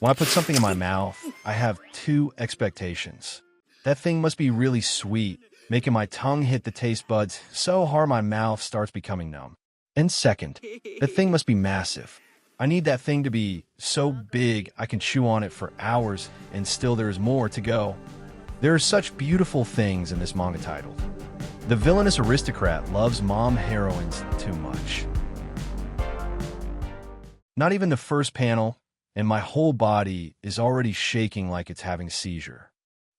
When I put something in my mouth, I have two expectations. That thing must be really sweet, making my tongue hit the taste buds so hard my mouth starts becoming numb. And second, the thing must be massive. I need that thing to be so big I can chew on it for hours and still there is more to go. There are such beautiful things in this manga title. The villainous aristocrat loves mom heroines too much. Not even the first panel, and my whole body is already shaking like it's having a seizure.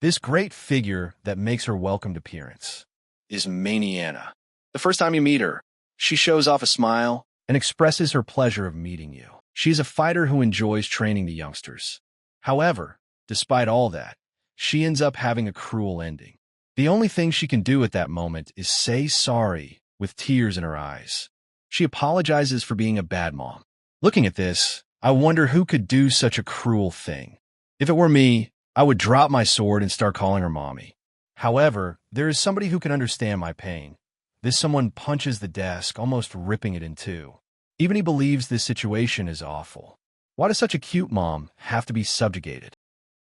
This great figure that makes her welcomed appearance is Maniana. The first time you meet her, she shows off a smile and expresses her pleasure of meeting you. She's a fighter who enjoys training the youngsters. However, despite all that, she ends up having a cruel ending. The only thing she can do at that moment is say sorry with tears in her eyes. She apologizes for being a bad mom. Looking at this, I wonder who could do such a cruel thing. If it were me, I would drop my sword and start calling her mommy. However, there is somebody who can understand my pain. This someone punches the desk, almost ripping it in two. Even he believes this situation is awful. Why does such a cute mom have to be subjugated?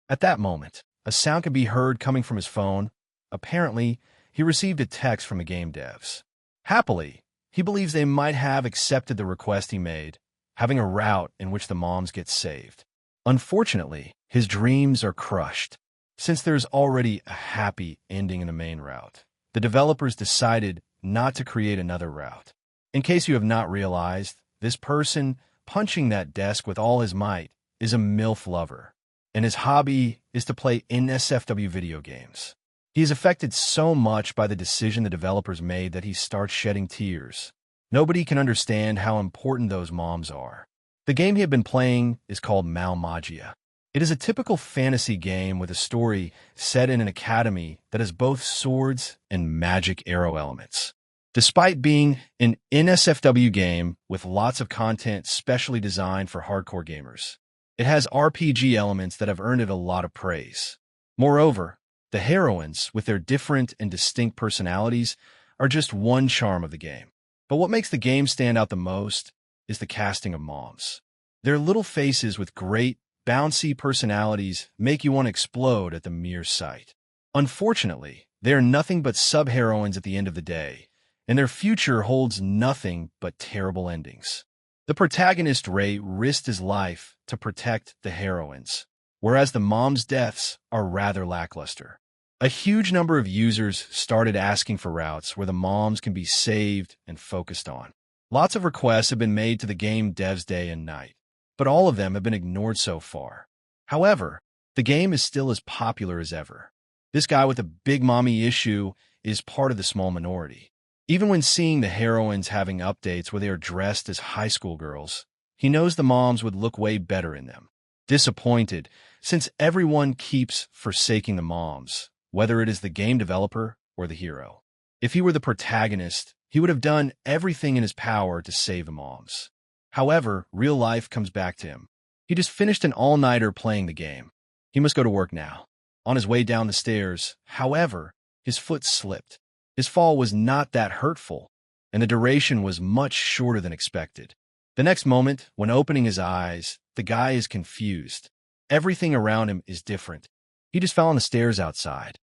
At that moment, a sound can be heard coming from his phone. Apparently, he received a text from the game devs. Happily, he believes they might have accepted the request he made, having a route in which the moms get saved. Unfortunately, his dreams are crushed. Since there's already a happy ending in the main route, the developers decided not to create another route. In case you have not realized, this person punching that desk with all his might is a MILF lover, and his hobby is to play NSFW video games. He is affected so much by the decision the developers made that he starts shedding tears. Nobody can understand how important those moms are. The game he had been playing is called Magia. It is a typical fantasy game with a story set in an academy that has both swords and magic arrow elements. Despite being an NSFW game with lots of content specially designed for hardcore gamers, it has RPG elements that have earned it a lot of praise. Moreover, the heroines, with their different and distinct personalities, are just one charm of the game. But what makes the game stand out the most is the casting of moms. Their little faces with great, bouncy personalities make you want to explode at the mere sight. Unfortunately, they are nothing but sub-heroines at the end of the day, and their future holds nothing but terrible endings. The protagonist Ray risked his life to protect the heroines, whereas the moms' deaths are rather lackluster. A huge number of users started asking for routes where the moms can be saved and focused on. Lots of requests have been made to the game devs day and night, but all of them have been ignored so far. However, the game is still as popular as ever. This guy with a big mommy issue is part of the small minority. Even when seeing the heroines having updates where they are dressed as high school girls, he knows the moms would look way better in them. Disappointed, since everyone keeps forsaking the moms, whether it is the game developer or the hero. If he were the protagonist, he would have done everything in his power to save the moms. However, real life comes back to him. He just finished an all-nighter playing the game. He must go to work now. On his way down the stairs, however, his foot slipped. His fall was not that hurtful, and the duration was much shorter than expected. The next moment, when opening his eyes, the guy is confused. Everything around him is different. He just fell on the stairs outside.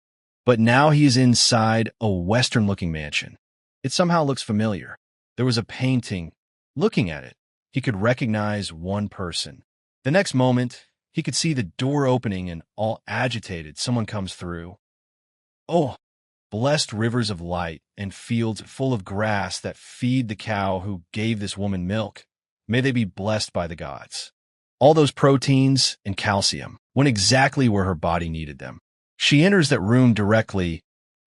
But now he is inside a Western-looking mansion. It somehow looks familiar. There was a painting. Looking at it, he could recognize one person. The next moment, he could see the door opening and, all agitated, someone comes through. Oh, blessed rivers of light and fields full of grass that feed the cow who gave this woman milk. May they be blessed by the gods. All those proteins and calcium went exactly where her body needed them. She enters that room directly,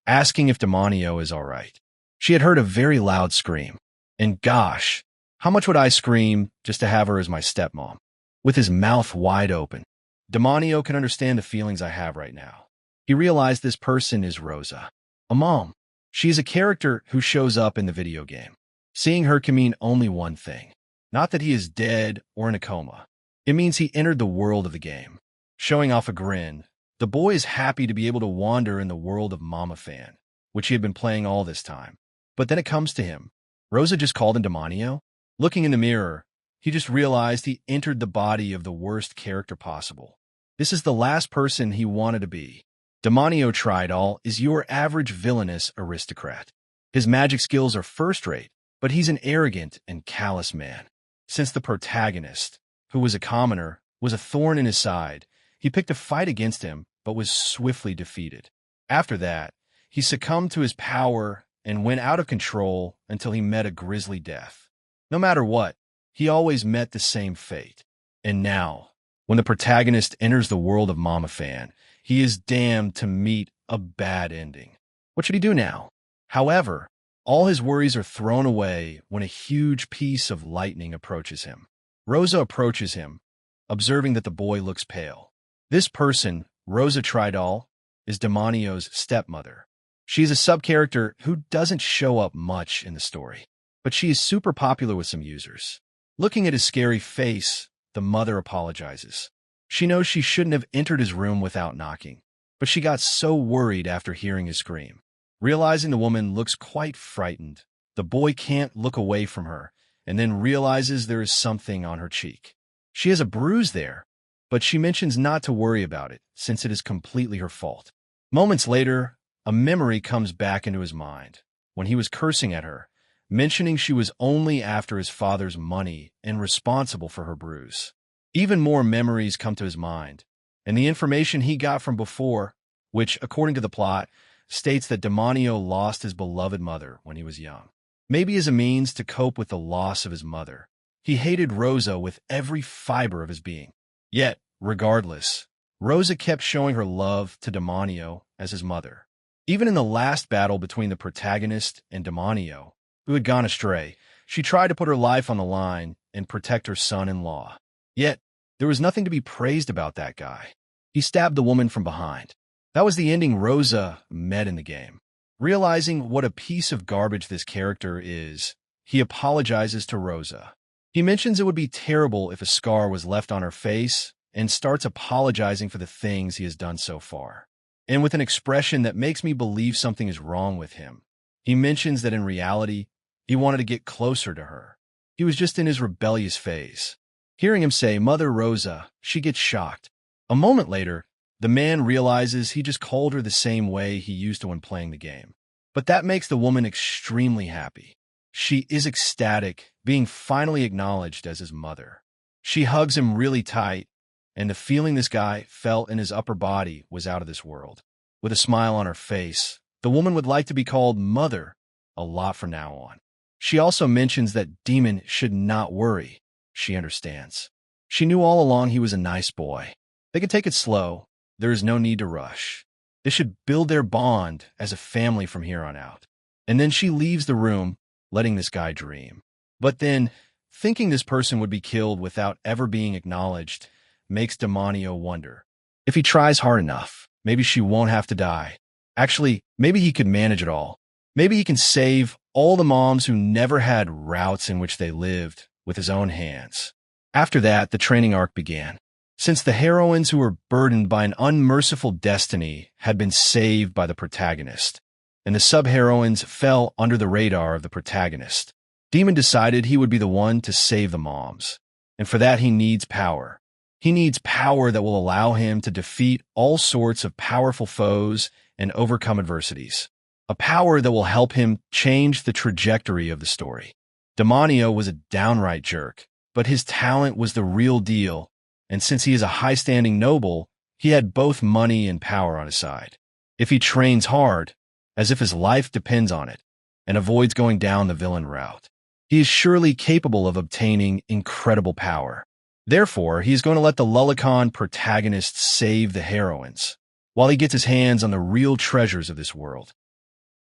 asking if Demonio is all right. She had heard a very loud scream. And gosh, how much would I scream just to have her as my stepmom? With his mouth wide open, Demonio can understand the feelings I have right now. He realized this person is Rosa, a mom. She is a character who shows up in the video game. Seeing her can mean only one thing. Not that he is dead or in a coma. It means he entered the world of the game. Showing off a grin, the boy is happy to be able to wander in the world of Mama Fan, which he had been playing all this time. But then it comes to him. Rosa just called him Demonio. Looking in the mirror, He just realized he entered the body of the worst character possible. This is the last person he wanted to be. Demonio Tridal is your average villainous aristocrat. His magic skills are first-rate, but he's an arrogant and callous man. Since the protagonist, who was a commoner, was a thorn in his side, he picked a fight against him, but was swiftly defeated. After that, he succumbed to his power and went out of control until he met a grisly death. No matter what, he always met the same fate. And now, when the protagonist enters the world of Mama Fan, he is damned to meet a bad ending. What should he do now? However, all his worries are thrown away when a huge piece of lightning approaches him. Rosa approaches him, observing that the boy looks pale. This person, Rosa Tridal, is Demonio's stepmother. She is a sub-character who doesn't show up much in the story, but she is super popular with some users. Looking at his scary face, the mother apologizes. She knows she shouldn't have entered his room without knocking, but she got so worried after hearing his scream. Realizing the woman looks quite frightened, the boy can't look away from her, and then realizes there is something on her cheek. She has a bruise there, but she mentions not to worry about it, since it is completely her fault. Moments later, a memory comes back into his mind, when he was cursing at her, mentioning she was only after his father's money and responsible for her bruise. Even more memories come to his mind, and the information he got from before, which, according to the plot, states that Demonio lost his beloved mother when he was young. Maybe as a means to cope with the loss of his mother, he hated Rosa with every fiber of his being. Yet, regardless, Rosa kept showing her love to Demonio as his mother. Even in the last battle between the protagonist and Demonio, who had gone astray, she tried to put her life on the line and protect her son-in-law. Yet, there was nothing to be praised about that guy. He stabbed the woman from behind. That was the ending Rosa met in the game. Realizing what a piece of garbage this character is, he apologizes to Rosa. He mentions it would be terrible if a scar was left on her face and starts apologizing for the things he has done so far. And with an expression that makes me believe something is wrong with him, he mentions that in reality, he wanted to get closer to her. He was just in his rebellious phase. Hearing him say, "Mother Rosa," she gets shocked. A moment later, the man realizes he just called her the same way he used to when playing the game. But that makes the woman extremely happy. She is ecstatic, being finally acknowledged as his mother. She hugs him really tight, and the feeling this guy felt in his upper body was out of this world. With a smile on her face, the woman would like to be called Mother a lot from now on. She also mentions that Demon should not worry. She understands. She knew all along he was a nice boy. They can take it slow. There is no need to rush. They should build their bond as a family from here on out. And then she leaves the room, letting this guy dream. But then, thinking this person would be killed without ever being acknowledged makes Demonio wonder. If he tries hard enough, maybe she won't have to die. Actually, maybe he could manage it all. Maybe he can save all the moms who never had routes in which they lived with his own hands. After that, the training arc began. Since the heroines who were burdened by an unmerciful destiny had been saved by the protagonist, and the sub-heroines fell under the radar of the protagonist, Demon decided he would be the one to save the moms. And for that, he needs power. He needs power that will allow him to defeat all sorts of powerful foes and overcome adversities. A power that will help him change the trajectory of the story. Demonio was a downright jerk, but his talent was the real deal, and since he is a high-standing noble, he had both money and power on his side. If he trains hard, as if his life depends on it, and avoids going down the villain route, he is surely capable of obtaining incredible power. Therefore, he is going to let the Lullicon protagonist save the heroines, while he gets his hands on the real treasures of this world.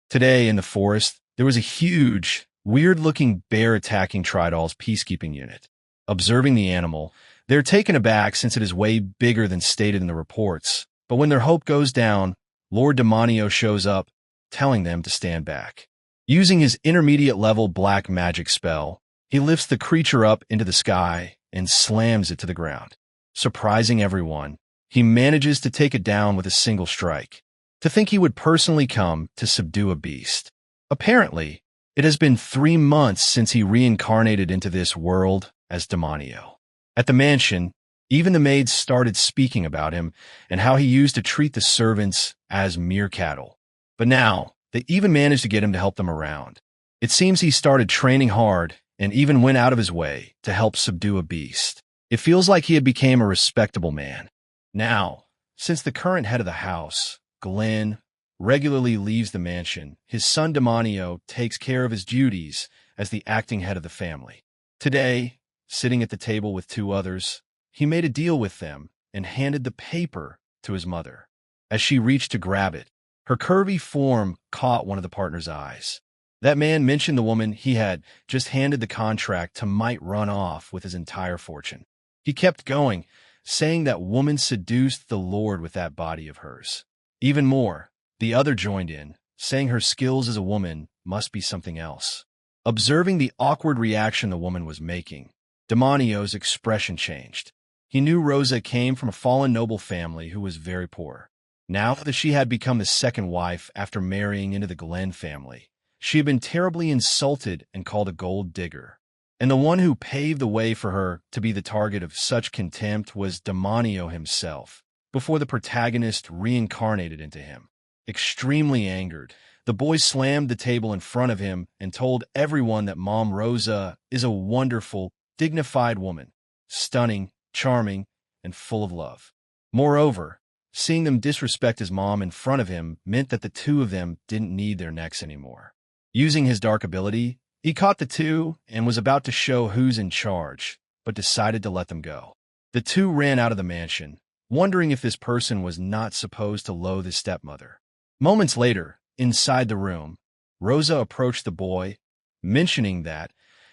Today, in the forest, there was a huge, weird-looking bear attacking Tridal's peacekeeping unit. Observing the animal, they're taken aback since it is way bigger than stated in the reports, but when their hope goes down, Lord Demonio shows up, telling them to stand back. Using his intermediate-level black magic spell, he lifts the creature up into the sky and slams it to the ground. Surprising everyone, he manages to take it down with a single strike. To think he would personally come to subdue a beast. Apparently, it has been 3 months since he reincarnated into this world as Demonio. At the mansion, even the maids started speaking about him and how he used to treat the servants as mere cattle. But now, they even managed to get him to help them around. It seems he started training hard and even went out of his way to help subdue a beast. It feels like he had become a respectable man. Now, since the current head of the house, Glenn, regularly leaves the mansion, his son Demonio takes care of his duties as the acting head of the family. Today, sitting at the table with two others, he made a deal with them and handed the paper to his mother. As she reached to grab it, her curvy form caught one of the partner's eyes. That man mentioned the woman he had just handed the contract to might run off with his entire fortune. He kept going, saying that woman seduced the Lord with that body of hers. Even more, the other joined in, saying her skills as a woman must be something else. Observing the awkward reaction the woman was making, Demonio's expression changed. He knew Rosa came from a fallen noble family who was very poor. Now that she had become the second wife after marrying into the Glenn family, she had been terribly insulted and called a gold digger. And the one who paved the way for her to be the target of such contempt was Demonio himself, before the protagonist reincarnated into him. Extremely angered, the boy slammed the table in front of him and told everyone that Mom Rosa is a wonderful, dignified woman, stunning, charming, and full of love. Moreover, seeing them disrespect his mom in front of him meant that the two of them didn't need their necks anymore. Using his dark ability, he caught the two and was about to show who's in charge, but decided to let them go. The two ran out of the mansion, wondering if this person was not supposed to loathe his stepmother. Moments later, inside the room, Rosa approached the boy, mentioning that,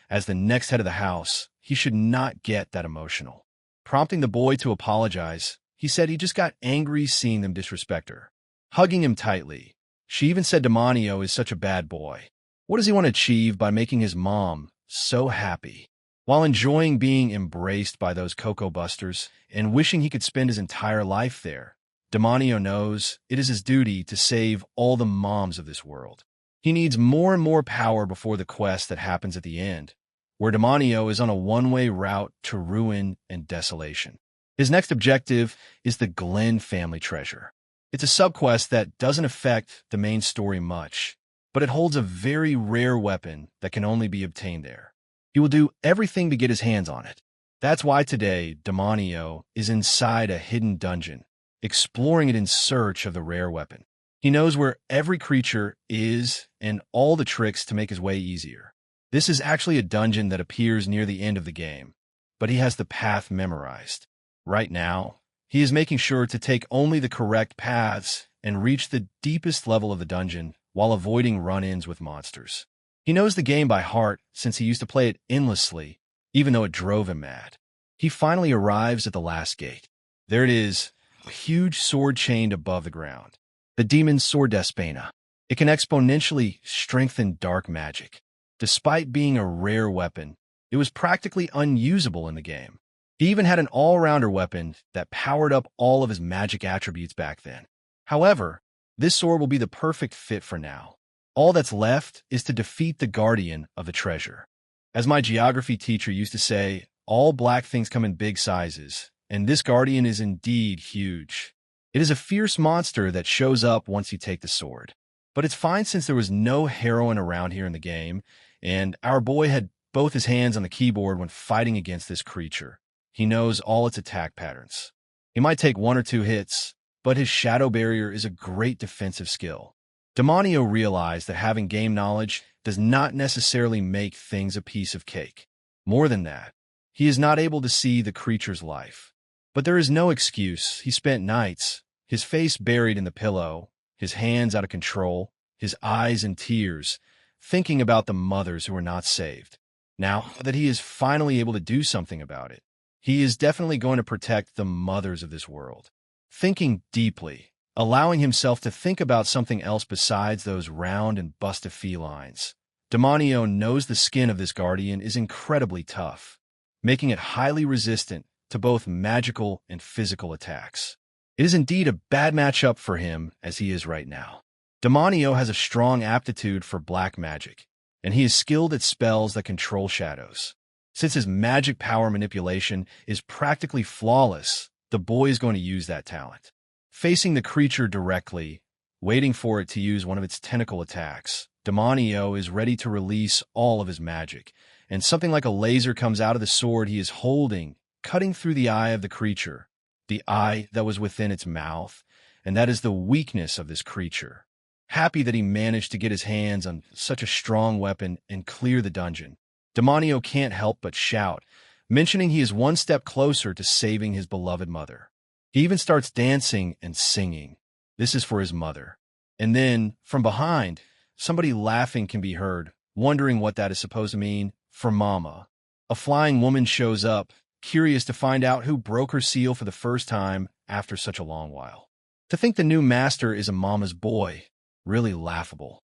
as the next head of the house, he should not get that emotional. Prompting the boy to apologize, he said he just got angry seeing them disrespect her. Hugging him tightly, she even said Demonio is such a bad boy. What does he want to achieve by making his mom so happy? While enjoying being embraced by those Cocoa Busters and wishing he could spend his entire life there, Demonio knows it is his duty to save all the moms of this world. He needs more and more power before the quest that happens at the end, where Demonio is on a one-way route to ruin and desolation. His next objective is the Glenn family treasure. It's a subquest that doesn't affect the main story much, but it holds a very rare weapon that can only be obtained there. He will do everything to get his hands on it. That's why today, Demonio is inside a hidden dungeon, exploring it in search of the rare weapon. He knows where every creature is and all the tricks to make his way easier. This is actually a dungeon that appears near the end of the game, but he has the path memorized. Right now, he is making sure to take only the correct paths and reach the deepest level of the dungeon while avoiding run-ins with monsters. He knows the game by heart since he used to play it endlessly, even though it drove him mad. He finally arrives at the last gate. There it is, a huge sword chained above the ground. The demon's sword Despina. It can exponentially strengthen dark magic. Despite being a rare weapon, it was practically unusable in the game. He even had an all-rounder weapon that powered up all of his magic attributes back then. However, this sword will be the perfect fit for now. All that's left is to defeat the guardian of the treasure. As my geography teacher used to say, all black things come in big sizes, and this guardian is indeed huge. It is a fierce monster that shows up once you take the sword. But it's fine since there was no heroine around here in the game, and our boy had both his hands on the keyboard when fighting against this creature. He knows all its attack patterns. He might take one or two hits, but his shadow barrier is a great defensive skill. Demonio realized that having game knowledge does not necessarily make things a piece of cake. More than that, he is not able to see the creature's life. But there is no excuse. He spent nights, his face buried in the pillow, his hands out of control, his eyes in tears, thinking about the mothers who were not saved. Now that he is finally able to do something about it, he is definitely going to protect the mothers of this world. Thinking deeply, allowing himself to think about something else besides those round and busted felines, Demonio knows the skin of this guardian is incredibly tough, making it highly resistant to both magical and physical attacks. It is indeed a bad matchup for him as he is right now. Demonio has a strong aptitude for black magic, and he is skilled at spells that control shadows. Since his magic power manipulation is practically flawless, the boy is going to use that talent. Facing the creature directly, waiting for it to use one of its tentacle attacks, Demonio is ready to release all of his magic, and something like a laser comes out of the sword he is holding, cutting through the eye of the creature, the eye that was within its mouth, and that is the weakness of this creature. Happy that he managed to get his hands on such a strong weapon and clear the dungeon, Demonio can't help but shout, mentioning he is one step closer to saving his beloved mother. He even starts dancing and singing. This is for his mother. And then, from behind, somebody laughing can be heard, wondering what that is supposed to mean for Mama. A flying woman shows up, curious to find out who broke her seal for the first time after such a long while. To think the new master is a mama's boy, really laughable.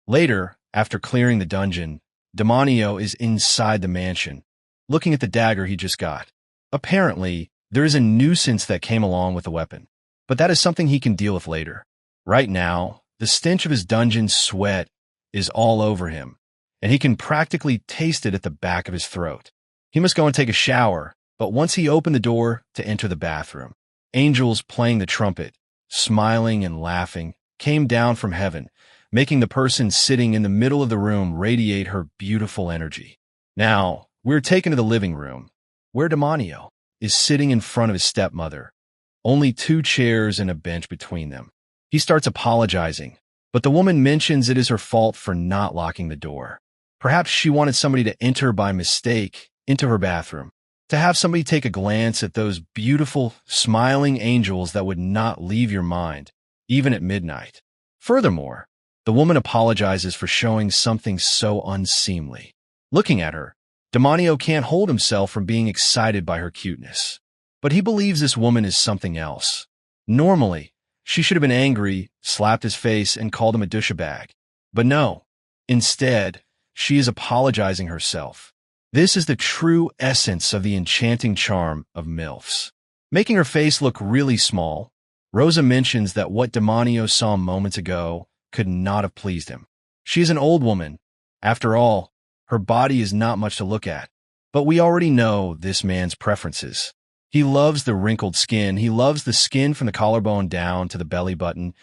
Later, after clearing the dungeon, Demonio is inside the mansion, looking at the dagger he just got. Apparently, there is a nuisance that came along with the weapon, but that is something he can deal with later. Right now, the stench of his dungeon sweat is all over him, and he can practically taste it at the back of his throat. He must go and take a shower, but once he opened the door to enter the bathroom, angels playing the trumpet, smiling and laughing, came down from heaven, making the person sitting in the middle of the room radiate her beautiful energy. Now, we're taken to the living room, where Demonio is sitting in front of his stepmother, only 2 chairs and a bench between them. He starts apologizing, but the woman mentions it is her fault for not locking the door. Perhaps she wanted somebody to enter by mistake into her bathroom, to have somebody take a glance at those beautiful, smiling angels that would not leave your mind, even at midnight. Furthermore, the woman apologizes for showing something so unseemly. Looking at her, Demonio can't hold himself from being excited by her cuteness. But he believes this woman is something else. Normally, she should have been angry, slapped his face, and called him a douchebag. But no. Instead, she is apologizing herself. This is the true essence of the enchanting charm of MILFs. Making her face look really small, Rosa mentions that what Demonio saw moments ago could not have pleased him. She is an old woman. After all, her body is not much to look at. But we already know this man's preferences. He loves the wrinkled skin, he loves the skin from the collarbone down to the belly button,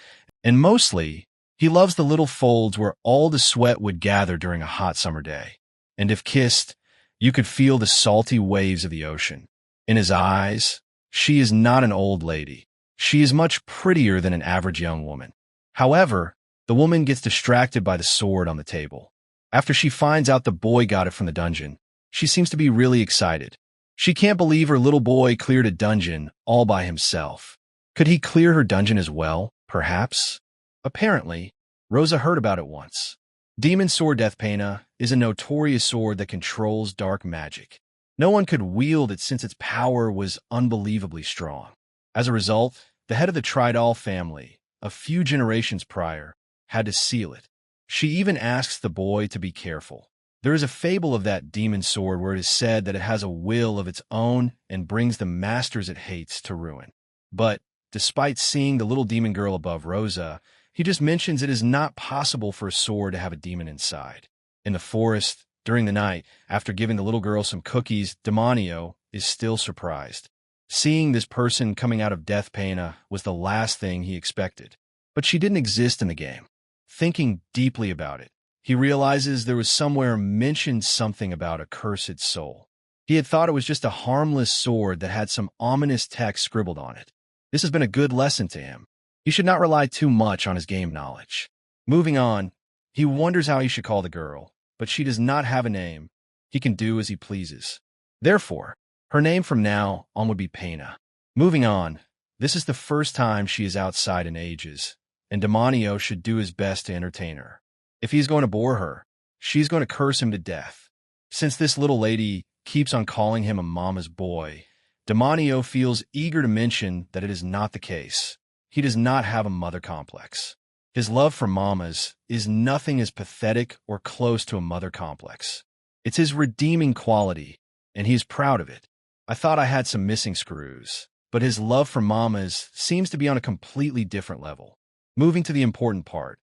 and mostly, he loves the little folds where all the sweat would gather during a hot summer day. And if kissed, you could feel the salty waves of the ocean. In his eyes, she is not an old lady. She is much prettier than an average young woman. However, the woman gets distracted by the sword on the table. After she finds out the boy got it from the dungeon, she seems to be really excited. She can't believe her little boy cleared a dungeon all by himself. Could he clear her dungeon as well, perhaps? Apparently, Rosa heard about it once. Demon Sword Deathpena is a notorious sword that controls dark magic. No one could wield it since its power was unbelievably strong. As a result, the head of the Tridal family, a few generations prior, had to seal it. She even asks the boy to be careful. There is a fable of that demon sword where it is said that it has a will of its own and brings the masters it hates to ruin. But, despite seeing the little demon girl above Rosa, he just mentions it is not possible for a sword to have a demon inside. In the forest, during the night, after giving the little girl some cookies, Demonio is still surprised. Seeing this person coming out of Deathpena was the last thing he expected. But she didn't exist in the game. Thinking deeply about it, he realizes there was somewhere mentioned something about a cursed soul. He had thought it was just a harmless sword that had some ominous text scribbled on it. This has been a good lesson to him. He should not rely too much on his game knowledge. Moving on, he wonders how he should call the girl, but she does not have a name. He can do as he pleases. Therefore, her name from now on would be Pena. Moving on, this is the first time she is outside in ages, and Demonio should do his best to entertain her. If he's going to bore her, she's going to curse him to death. Since this little lady keeps on calling him a mama's boy, Demonio feels eager to mention that it is not the case. He does not have a mother complex. His love for mamas is nothing as pathetic or close to a mother complex. It's his redeeming quality, and he's proud of it. I thought I had some missing screws, but his love for mamas seems to be on a completely different level. Moving to the important part.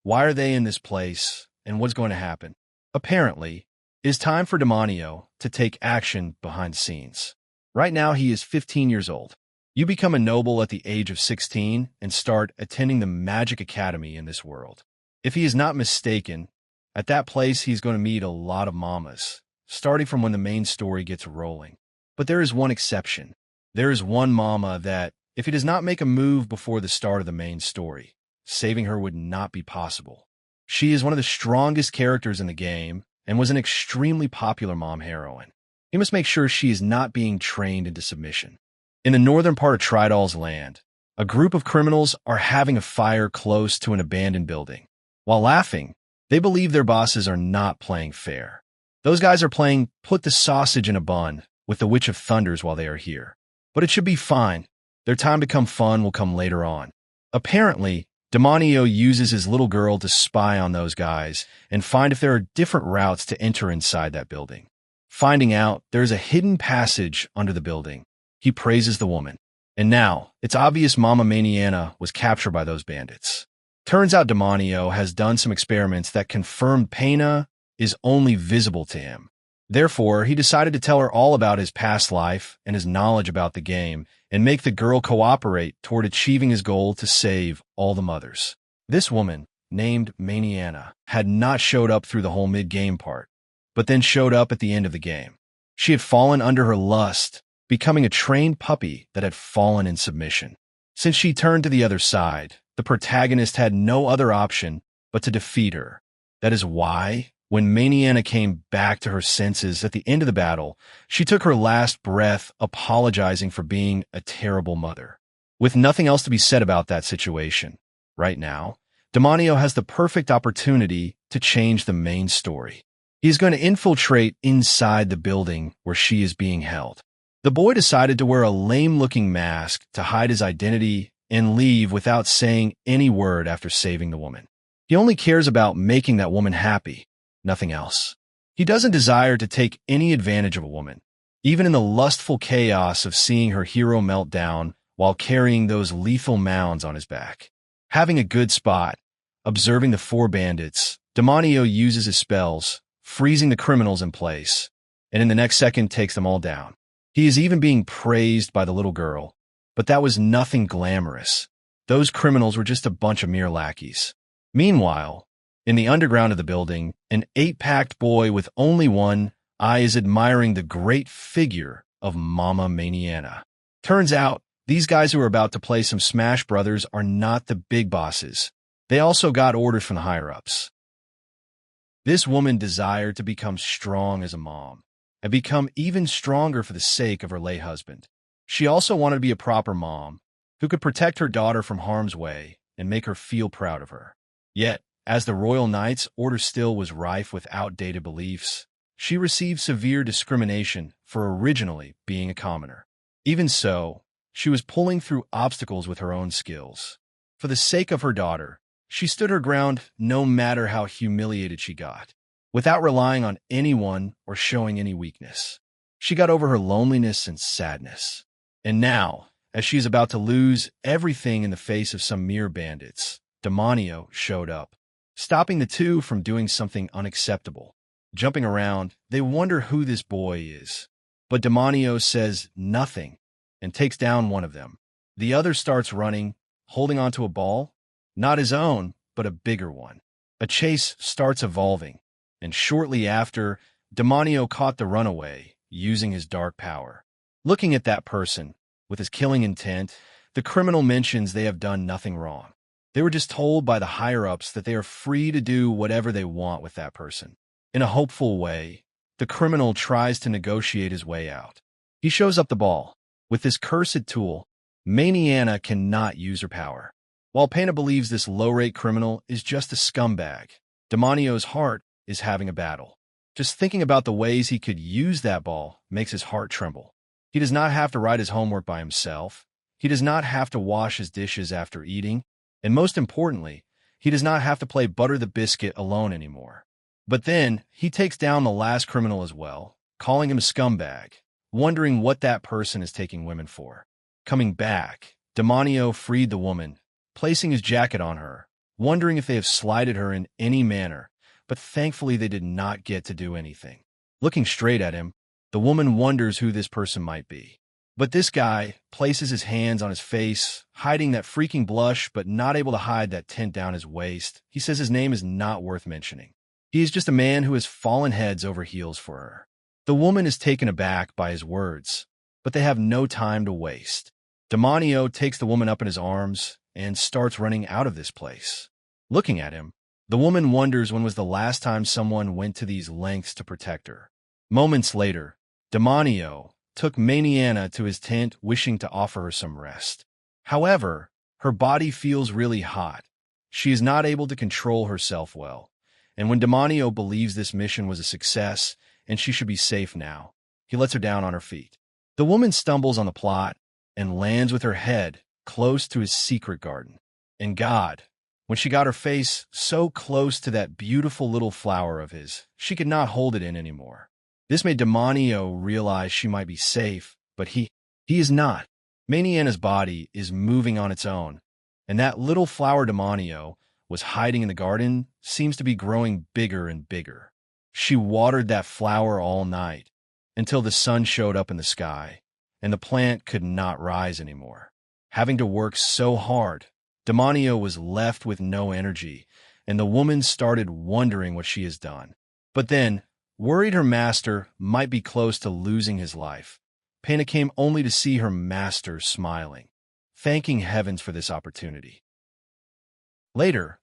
Why are they in this place, and what's going to happen? Apparently, It is time for Demonio to take action behind the scenes. Right now, he is 15 years old. You become a noble at the age of 16 and start attending the Magic Academy in this world. If he is not mistaken, at that place he's going to meet a lot of mamas, starting from when the main story gets rolling. But there is one exception. There is one mama that, if he does not make a move before the start of the main story, saving her would not be possible. She is one of the strongest characters in the game and was an extremely popular mom heroine. He must make sure she is not being trained into submission. In the northern part of Tridal's land, a group of criminals are having a fire close to an abandoned building. While laughing, they believe their bosses are not playing fair. Those guys are playing put the sausage in a bun with the Witch of Thunders while they are here. But it should be fine. Their time to come fun will come later on. Apparently, Demonio uses his little girl to spy on those guys and find if there are different routes to enter inside that building. Finding out there is a hidden passage under the building, he praises the woman. And now, it's obvious Mama Maniana was captured by those bandits. Turns out Demonio has done some experiments that confirmed Pena is only visible to him. Therefore, he decided to tell her all about his past life and his knowledge about the game and make the girl cooperate toward achieving his goal to save all the mothers. This woman, named Maniana, had not showed up through the whole mid-game part, but then showed up at the end of the game. She had fallen under her lust, becoming a trained puppy that had fallen in submission. Since she turned to the other side, the protagonist had no other option but to defeat her. That is why, when Maniana came back to her senses at the end of the battle, she took her last breath apologizing for being a terrible mother. With nothing else to be said about that situation, right now, Demonio has the perfect opportunity to change the main story. He is going to infiltrate inside the building where she is being held. The boy decided to wear a lame-looking mask to hide his identity and leave without saying any word after saving the woman. He only cares about making that woman happy. Nothing else. He doesn't desire to take any advantage of a woman, even in the lustful chaos of seeing her hero melt down while carrying those lethal mounds on his back. Having a good spot, observing the 4 bandits, Demonio uses his spells, freezing the criminals in place, and in the next second takes them all down. He is even being praised by the little girl, but that was nothing glamorous. Those criminals were just a bunch of mere lackeys. Meanwhile, in the underground of the building, an 8-packed boy with only one eye is admiring the great figure of Mama Maniana. Turns out, these guys who are about to play some Smash Brothers are not the big bosses. They also got orders from the higher-ups. This woman desired to become strong as a mom, and become even stronger for the sake of her late husband. She also wanted to be a proper mom, who could protect her daughter from harm's way and make her feel proud of her. Yet, as the Royal Knight's order still was rife with outdated beliefs, she received severe discrimination for originally being a commoner. Even so, she was pulling through obstacles with her own skills. For the sake of her daughter, she stood her ground no matter how humiliated she got, without relying on anyone or showing any weakness. She got over her loneliness and sadness. And now, as she is about to lose everything in the face of some mere bandits, Demonio showed up, stopping the two from doing something unacceptable. Jumping around, they wonder who this boy is. But Demonio says nothing and takes down one of them. The other starts running, holding onto a ball, not his own, but a bigger one. A chase starts evolving, and shortly after, Demonio caught the runaway, using his dark power. Looking at that person, with his killing intent, the criminal mentions they have done nothing wrong. They were just told by the higher-ups that they are free to do whatever they want with that person. In a hopeful way, the criminal tries to negotiate his way out. He shows up the ball. With this cursed tool, Maniana cannot use her power. While Pena believes this low-rate criminal is just a scumbag, Demonio's heart is having a battle. Just thinking about the ways he could use that ball makes his heart tremble. He does not have to write his homework by himself. He does not have to wash his dishes after eating. And most importantly, he does not have to play Butter the Biscuit alone anymore. But then, he takes down the last criminal as well, calling him a scumbag, wondering what that person is taking women for. Coming back, Demonio freed the woman, placing his jacket on her, wondering if they have slighted her in any manner, but thankfully they did not get to do anything. Looking straight at him, the woman wonders who this person might be. But this guy places his hands on his face, hiding that freaking blush but not able to hide that tint down his waist. He says his name is not worth mentioning. He is just a man who has fallen heads over heels for her. The woman is taken aback by his words, but they have no time to waste. Demonio takes the woman up in his arms and starts running out of this place. Looking at him, the woman wonders when was the last time someone went to these lengths to protect her. Moments later, Demonio took Maniana to his tent, wishing to offer her some rest. However, her body feels really hot. She is not able to control herself well, and when Demonio believes this mission was a success and she should be safe now, he lets her down on her feet. The woman stumbles on the plot and lands with her head close to his secret garden. And God, when she got her face so close to that beautiful little flower of his, she could not hold it in anymore. This made Demonio realize she might be safe, but he is not. Maniana's body is moving on its own, and that little flower Demonio was hiding in the garden seems to be growing bigger and bigger. She watered that flower all night until the sun showed up in the sky, and the plant could not rise anymore. Having to work so hard, Demonio was left with no energy, and the woman started wondering what she has done. But then, worried her master might be close to losing his life, Pana came only to see her master smiling, thanking heavens for this opportunity. Later,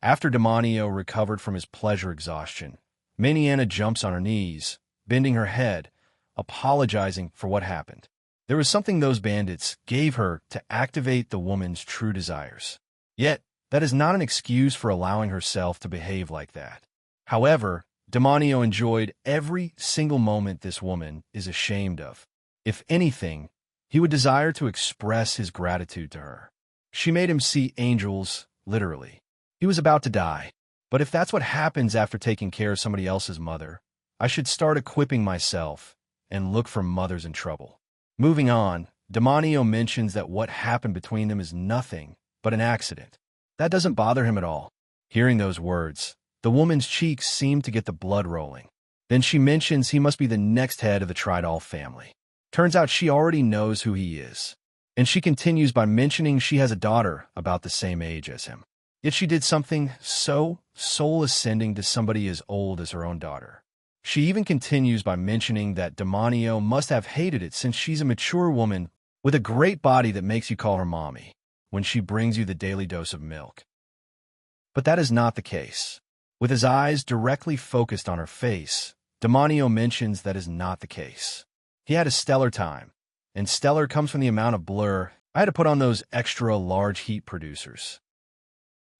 after Demonio recovered from his pleasure exhaustion, Maniana jumps on her knees, bending her head, apologizing for what happened. There was something those bandits gave her to activate the woman's true desires. Yet, that is not an excuse for allowing herself to behave like that. However, Demonio enjoyed every single moment this woman is ashamed of. If anything, he would desire to express his gratitude to her. She made him see angels, literally. He was about to die. But if that's what happens after taking care of somebody else's mother, I should start equipping myself and look for mothers in trouble. Moving on, Demonio mentions that what happened between them is nothing but an accident. That doesn't bother him at all. Hearing those words, the woman's cheeks seem to get the blood rolling. Then she mentions he must be the next head of the Tridal family. Turns out she already knows who he is. And she continues by mentioning she has a daughter about the same age as him. Yet she did something so soul-ascending to somebody as old as her own daughter. She even continues by mentioning that Demonio must have hated it since she's a mature woman with a great body that makes you call her mommy when she brings you the daily dose of milk. But that is not the case. With his eyes directly focused on her face, Demonio mentions that is not the case. He had a stellar time, and stellar comes from the amount of blur I had to put on those extra large heat producers.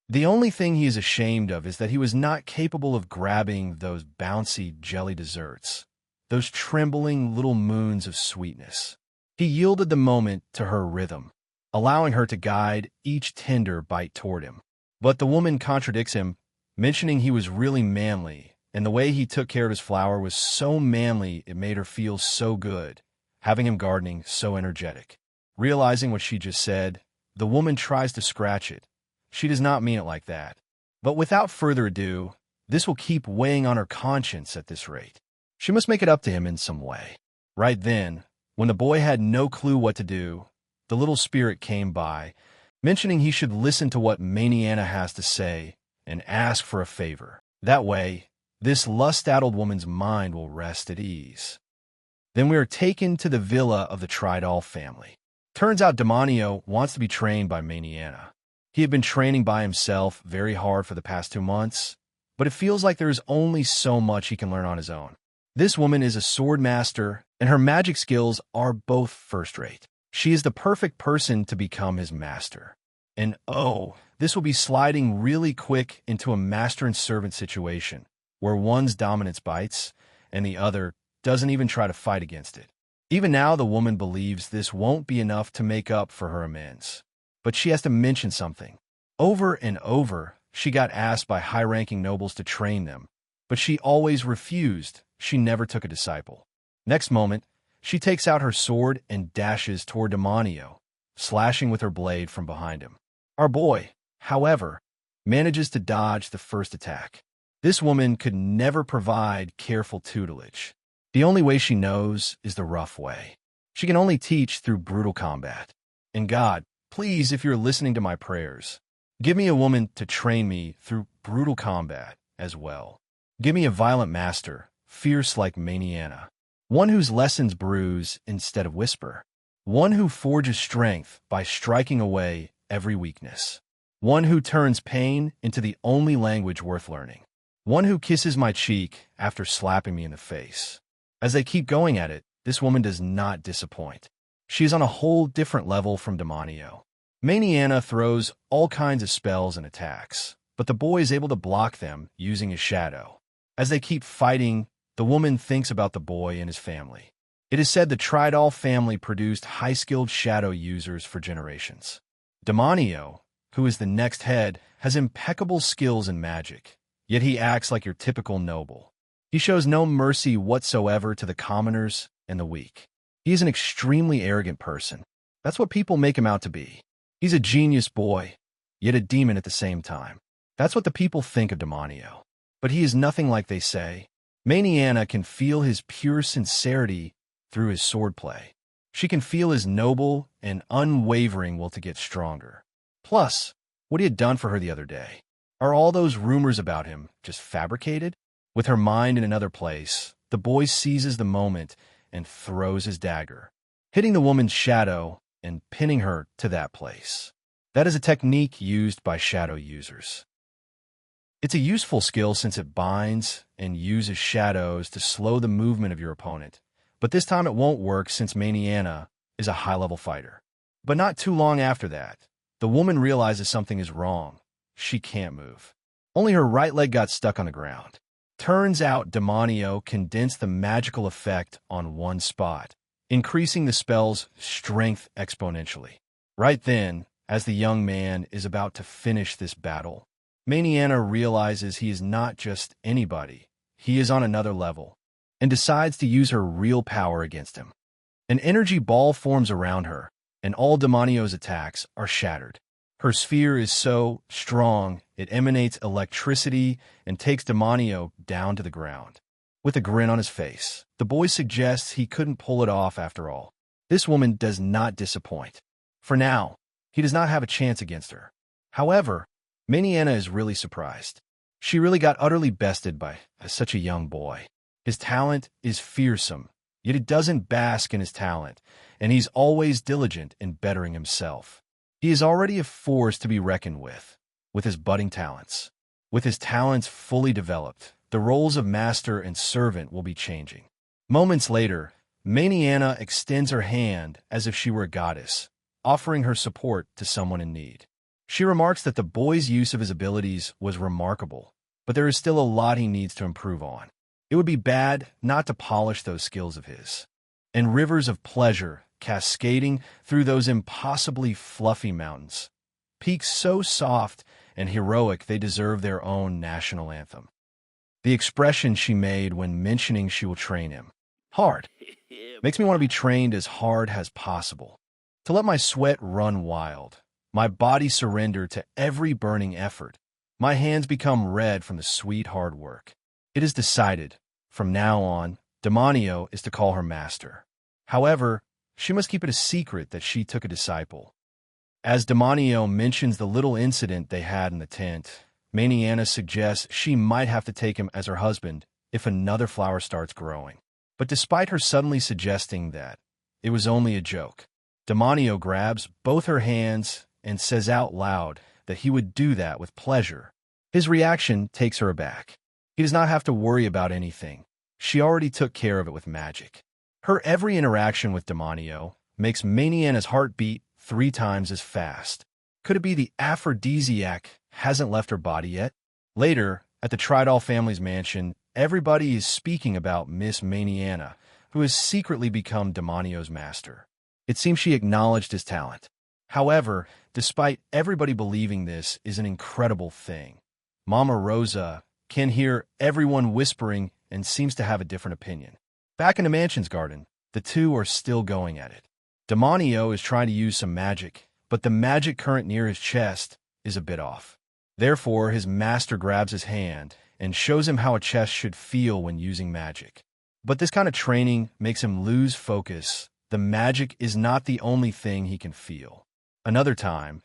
The only thing he is ashamed of is that he was not capable of grabbing those bouncy jelly desserts, those trembling little moons of sweetness. He yielded the moment to her rhythm, allowing her to guide each tender bite toward him. But the woman contradicts him, mentioning he was really manly, and the way he took care of his flower was so manly it made her feel so good, having him gardening so energetic. Realizing what she just said, the woman tries to scratch it. She does not mean it like that. But without further ado, this will keep weighing on her conscience at this rate. She must make it up to him in some way. Right then, when the boy had no clue what to do, the little spirit came by, mentioning he should listen to what Maniana has to say and ask for a favor. That way, this lust-addled woman's mind will rest at ease. Then we are taken to the villa of the Tridal family. Turns out Demonio wants to be trained by Maniana. He had been training by himself very hard for the past 2 months, but it feels like there is only so much he can learn on his own. This woman is a sword master, and her magic skills are both first-rate. She is the perfect person to become his master. And oh, this will be sliding really quick into a master and servant situation, where one's dominance bites, and the other doesn't even try to fight against it. Even now, the woman believes this won't be enough to make up for her amends. But she has to mention something. Over and over, she got asked by high-ranking nobles to train them, but she always refused. She never took a disciple. Next moment, she takes out her sword and dashes toward Demonio, slashing with her blade from behind him. Our boy, however, manages to dodge the first attack. This woman could never provide careful tutelage. The only way she knows is the rough way. She can only teach through brutal combat. And God, please, if you're listening to my prayers, give me a woman to train me through brutal combat as well. Give me a violent master, fierce like Maniana, one whose lessons bruise instead of whisper, one who forges strength by striking away every weakness, one who turns pain into the only language worth learning, one who kisses my cheek after slapping me in the face. As they keep going at it, this woman does not disappoint. She is on a whole different level from Demonio. Maniana throws all kinds of spells and attacks, but the boy is able to block them using his shadow. As they keep fighting, the woman thinks about the boy and his family. It is said the Tridal family produced high-skilled shadow users for generations. Demonio, who is the next head, has impeccable skills in magic, yet he acts like your typical noble. He shows no mercy whatsoever to the commoners and the weak. He is an extremely arrogant person. That's what people make him out to be. He's a genius boy, yet a demon at the same time. That's what the people think of Demonio. But he is nothing like they say. Maniana can feel his pure sincerity through his swordplay. She can feel his noble and unwavering will to get stronger. Plus, what he had done for her the other day. Are all those rumors about him just fabricated? With her mind in another place, the boy seizes the moment and throws his dagger, hitting the woman's shadow and pinning her to that place. That is a technique used by shadow users. It's a useful skill since it binds and uses shadows to slow the movement of your opponent, but this time it won't work since Maniana is a high-level fighter. But not too long after that, the woman realizes something is wrong. She can't move. Only her right leg got stuck on the ground. Turns out Demonio condensed the magical effect on one spot, increasing the spell's strength exponentially. Right then, as the young man is about to finish this battle, Maniana realizes he is not just anybody, he is on another level, and decides to use her real power against him. An energy ball forms around her, and all Demonio's attacks are shattered. Her sphere is so strong, it emanates electricity and takes Demonio down to the ground. With a grin on his face, the boy suggests he couldn't pull it off after all. This woman does not disappoint. For now, he does not have a chance against her. However, Maniana is really surprised. She really got utterly bested by such a young boy. His talent is fearsome, yet he doesn't bask in his talent, and he's always diligent in bettering himself. He is already a force to be reckoned with his budding talents. With his talents fully developed, the roles of master and servant will be changing. Moments later, Maniana extends her hand as if she were a goddess, offering her support to someone in need. She remarks that the boy's use of his abilities was remarkable, but there is still a lot he needs to improve on. It would be bad not to polish those skills of his. And rivers of pleasure cascading through those impossibly fluffy mountains. Peaks so soft and heroic they deserve their own national anthem. The expression she made when mentioning she will train him. Hard. Makes me want to be trained as hard as possible. To let my sweat run wild. My body surrender to every burning effort. My hands become red from the sweet hard work. It is decided, from now on, Demonio is to call her master. However, she must keep it a secret that she took a disciple. As Demonio mentions the little incident they had in the tent, Maniana suggests she might have to take him as her husband if another flower starts growing. But despite her suddenly suggesting that it was only a joke, Demonio grabs both her hands and says out loud that he would do that with pleasure. His reaction takes her aback. He does not have to worry about anything. She already took care of it with magic. Her every interaction with Demonio makes Maniana's heart beat 3 times as fast. Could it be the aphrodisiac hasn't left her body yet? Later, at the Tridal family's mansion, everybody is speaking about Miss Maniana, who has secretly become Demonio's master. It seems she acknowledged his talent. However, despite everybody believing this is an incredible thing, Mama Rosa can hear everyone whispering and seems to have a different opinion. Back in the mansion's garden, the two are still going at it. Demonio is trying to use some magic, but the magic current near his chest is a bit off. Therefore, his master grabs his hand and shows him how a chest should feel when using magic. But this kind of training makes him lose focus. The magic is not the only thing he can feel. Another time,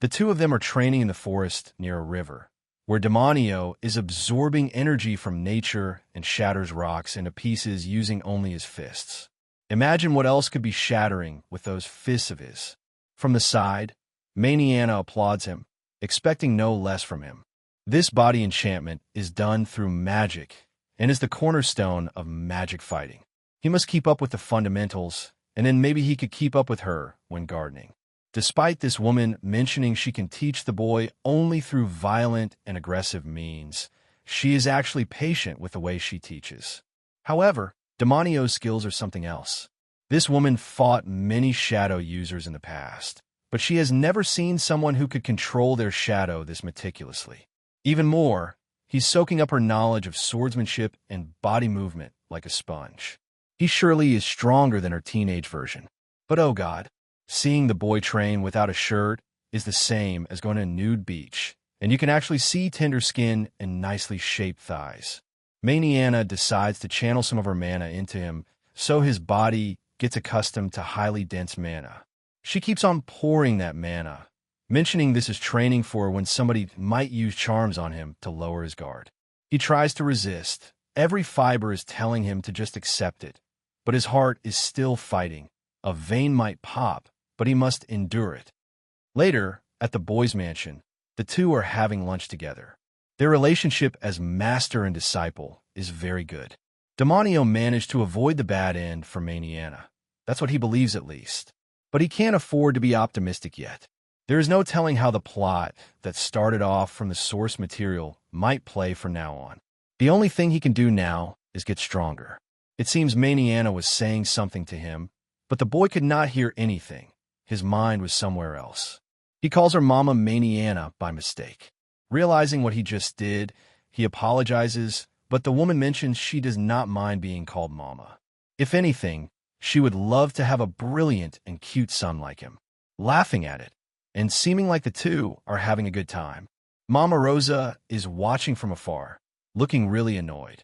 the two of them are training in the forest near a river, where Demonio is absorbing energy from nature and shatters rocks into pieces using only his fists. Imagine what else could be shattering with those fists of his. From the side, Maniana applauds him, expecting no less from him. This body enchantment is done through magic and is the cornerstone of magic fighting. He must keep up with the fundamentals, and then maybe he could keep up with her when gardening. Despite this woman mentioning she can teach the boy only through violent and aggressive means, she is actually patient with the way she teaches. However, Demonio's skills are something else. This woman fought many shadow users in the past, but she has never seen someone who could control their shadow this meticulously. Even more, he's soaking up her knowledge of swordsmanship and body movement like a sponge. He surely is stronger than her teenage version. But oh god, seeing the boy train without a shirt is the same as going to a nude beach, and you can actually see tender skin and nicely shaped thighs. Maniana decides to channel some of her mana into him, so his body gets accustomed to highly dense mana. She keeps on pouring that mana, mentioning this is training for when somebody might use charms on him to lower his guard. He tries to resist. Every fiber is telling him to just accept it, but his heart is still fighting. A vein might pop, but he must endure it. Later, at the boys' mansion, the two are having lunch together. Their relationship as master and disciple is very good. Demonio managed to avoid the bad end for Maniana. That's what he believes at least. But he can't afford to be optimistic yet. There is no telling how the plot that started off from the source material might play from now on. The only thing he can do now is get stronger. It seems Maniana was saying something to him, but the boy could not hear anything. His mind was somewhere else. He calls her Mama Maniana by mistake. Realizing what he just did, he apologizes, but the woman mentions she does not mind being called Mama. If anything, she would love to have a brilliant and cute son like him. Laughing at it, and seeming like the two are having a good time. Mama Rosa is watching from afar, looking really annoyed.